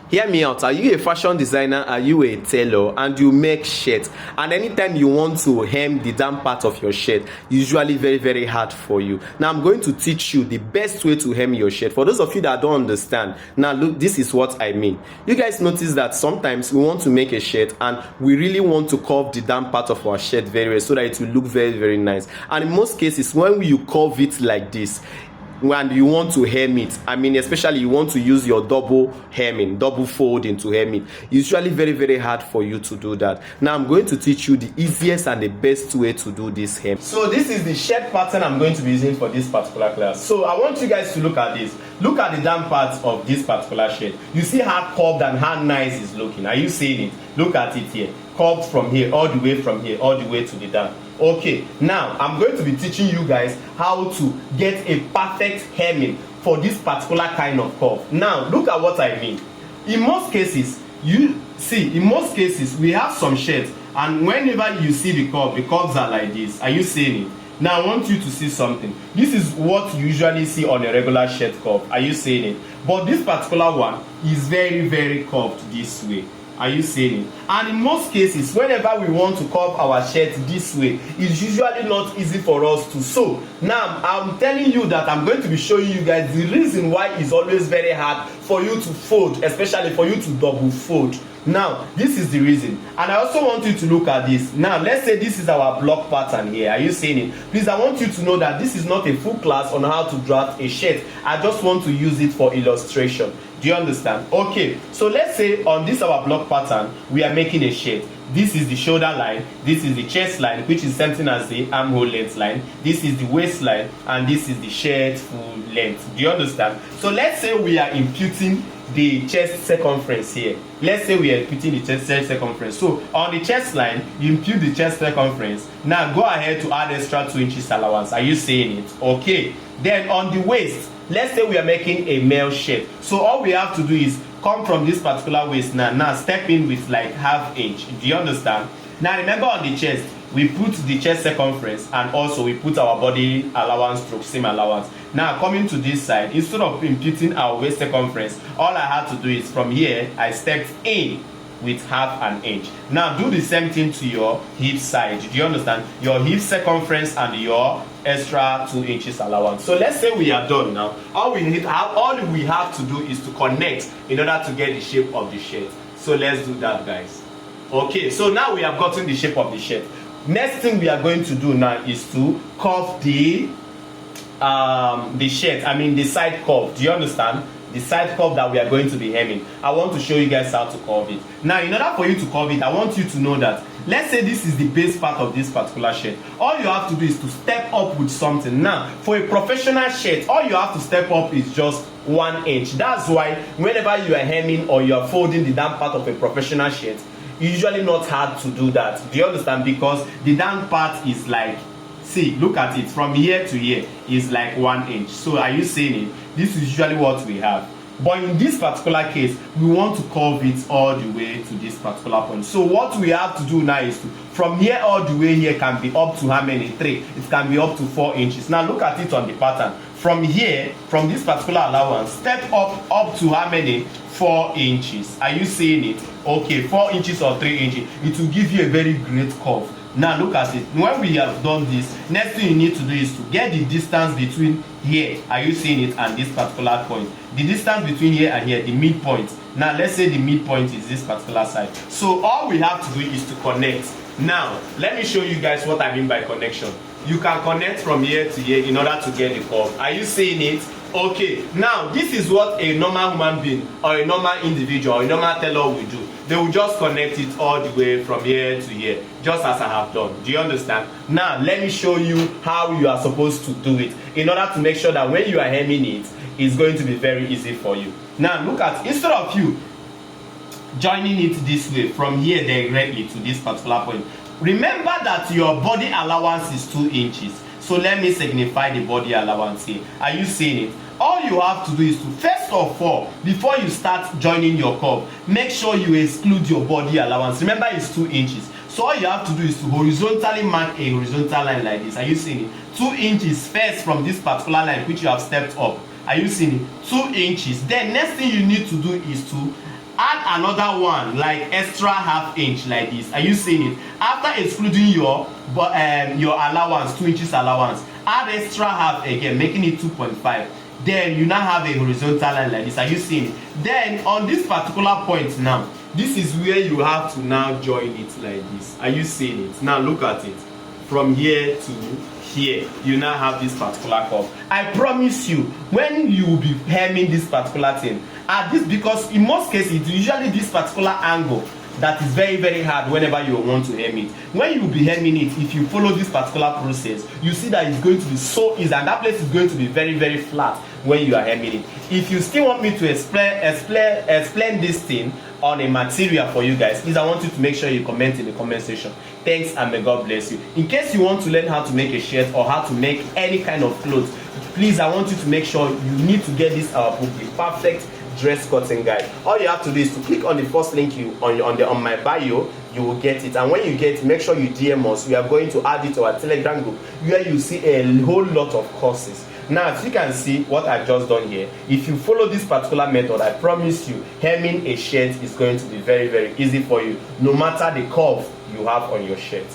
Hear me out. Are you a fashion designer? Are you a tailor? And you make shirts, and anytime you want to hem the down part of your shirt, usually very hard for you. Now I'm going to teach you the best way to hem your shirt. For those of you that don't understand, now look, this is what I mean. You guys notice that sometimes we want to make a shirt and we really want to curve the down part of our shirt very well so that it will look very nice. And in most cases, when you curve it like this, when you want to hem it, I mean, especially you want to use your double hemming, double folding to hem it, usually very hard for you to do that. Now I'm going to teach you the easiest and the best way to do this hem. So this is the shirt pattern I'm going to be using for this particular class. So I want you guys to look at this. Look at the down part of this particular shirt. You see how curved and how nice it's looking. Are you seeing it? Look at it here. Curved from here, all the way from here, all the way to the down. Okay, now I'm going to be teaching you guys how to get a perfect hemming for this particular kind of curve. Now look at what I mean. In most cases, we have some shirts, and whenever you see the curves are like this. Are you seeing it? Now I want you to see something. This is what you usually see on a regular shirt curve. Are you seeing it? But this particular one is very curved this way. Are you seeing it? And in most cases, whenever we want to curve our shirt this way, it's usually not easy for us to sew. Now I'm telling you that I'm going to be showing you guys the reason why it's always very hard for you to fold, especially for you to double fold. Now this is the reason, and I also want you to look at this. Now let's say this is our block pattern here. Are you seeing it? Please, I want you to know that this is not a full class on how to draft a shirt. I just want to use it for illustration. Do you understand? Okay, so let's say on this our block pattern, we are making a shirt. This is the shoulder line, this is the chest line, which is something as the armhole length line, this is the waistline, and this is the shirt full length. Do you understand? So let's say we are imputing the chest circumference here. Let's say we are imputing the chest circumference. So on the chest line, you impute the chest circumference. Now go ahead to add extra 2 inches allowance. Are you seeing it? Okay. Then on the waist, let's say we are making a male shirt. So all we have to do is come from this particular waist now step in with like ½ inch. Do you understand? Now remember, on the chest, we put the chest circumference, and also we put our body allowance stroke seam allowance. Now coming to this side, instead of imputing our waist circumference, all I had to do is from here I stepped in with ½ inch. Now do the same thing to your hip side. Do you understand? Your hip circumference and your extra 2 inches allowance. So let's say we are done now. All we have to do is to connect in order to get the shape of the shirt. So let's do that, guys. Okay, so now we have gotten the shape of the shirt. Next thing we are going to do now is to curve the shirt. I mean the side curve. Do you understand? The side curve that we are going to be hemming. I want to show you guys how to curve it. Now in order for you to curve it, I want you to know that, let's say this is the base part of this particular shirt. All you have to do is to step up with something. Now for a professional shirt, all you have to step up is just 1 inch. That's why whenever you are hemming or you are folding the down part of a professional shirt, it's usually not hard to do that. Do you understand? Because the down part is like, see, look at it, from here to here is like 1 inch. So are you seeing it? This is usually what we have. But in this particular case, we want to curve it all the way to this particular point. So what we have to do now is to, from here all the way here can be up to how many? 3. It can be up to 4 inches. Now look at it on the pattern. From here, from this particular allowance, step up to how many? 4 inches. Are you seeing it? Okay, 4 inches or 3 inches. It will give you a very great curve. Now look at it. When we have done this, next thing you need to do is to get the distance between here, are you seeing it, and this particular point. The distance between here and here, the midpoint. Now let's say the midpoint is this particular side. So all we have to do is to connect. Now let me show you guys what I mean by connection. You can connect from here to here in order to get the curve. Are you seeing it? Okay, now this is what a normal human being or a normal individual or a normal tailor will do. They will just connect it all the way from here to here, just as I have done. Do you understand? Now let me show you how you are supposed to do it in order to make sure that when you are hemming it, it's going to be very easy for you. Now look at, instead of you joining it this way from here directly to this particular point, remember that your body allowance is 2 inches. So let me signify the body allowance here. Are you seeing it? All you have to do is to, first of all, before you start joining your curve, make sure you exclude your body allowance. Remember, it's 2 inches. So all you have to do is to horizontally mark a horizontal line like this. Are you seeing it? 2 inches first from this particular line which you have stepped up. Are you seeing it? 2 inches. Then next thing you need to do is to add another one like extra half inch like this. Are you seeing it? After excluding your allowance, 2 inches allowance, add extra half again, making it 2.5. Then you now have a horizontal line like this. Are you seeing it? Then on this particular point now, this is where you have to now join it like this. Are you seeing it? Now look at it. From here to here, you now have this particular curve. I promise you, when you will be hemming this particular thing, at this, because in most cases it's usually this particular angle that is very, very hard whenever you want to hem it. When you will be hemming it, if you follow this particular process, you see that it's going to be so easy, and that place is going to be very, very flat when you are hemming it. If you still want me to explain this thing on a material for you guys, please, I want you to make sure you comment in the comment section. Thanks, and may God bless you. In case you want to learn how to make a shirt or how to make any kind of clothes, please, I want you to make sure you need to get this our book, the perfect dress cutting guide. All you have to do is to click on the first link on my bio. You will get it, and when you get it, make sure you DM us. We are going to add it to our Telegram group where you see a whole lot of courses. Now, as you can see what I've just done here, if you follow this particular method, I promise you, hemming a shirt is going to be very, very easy for you, no matter the curve you have on your shirt.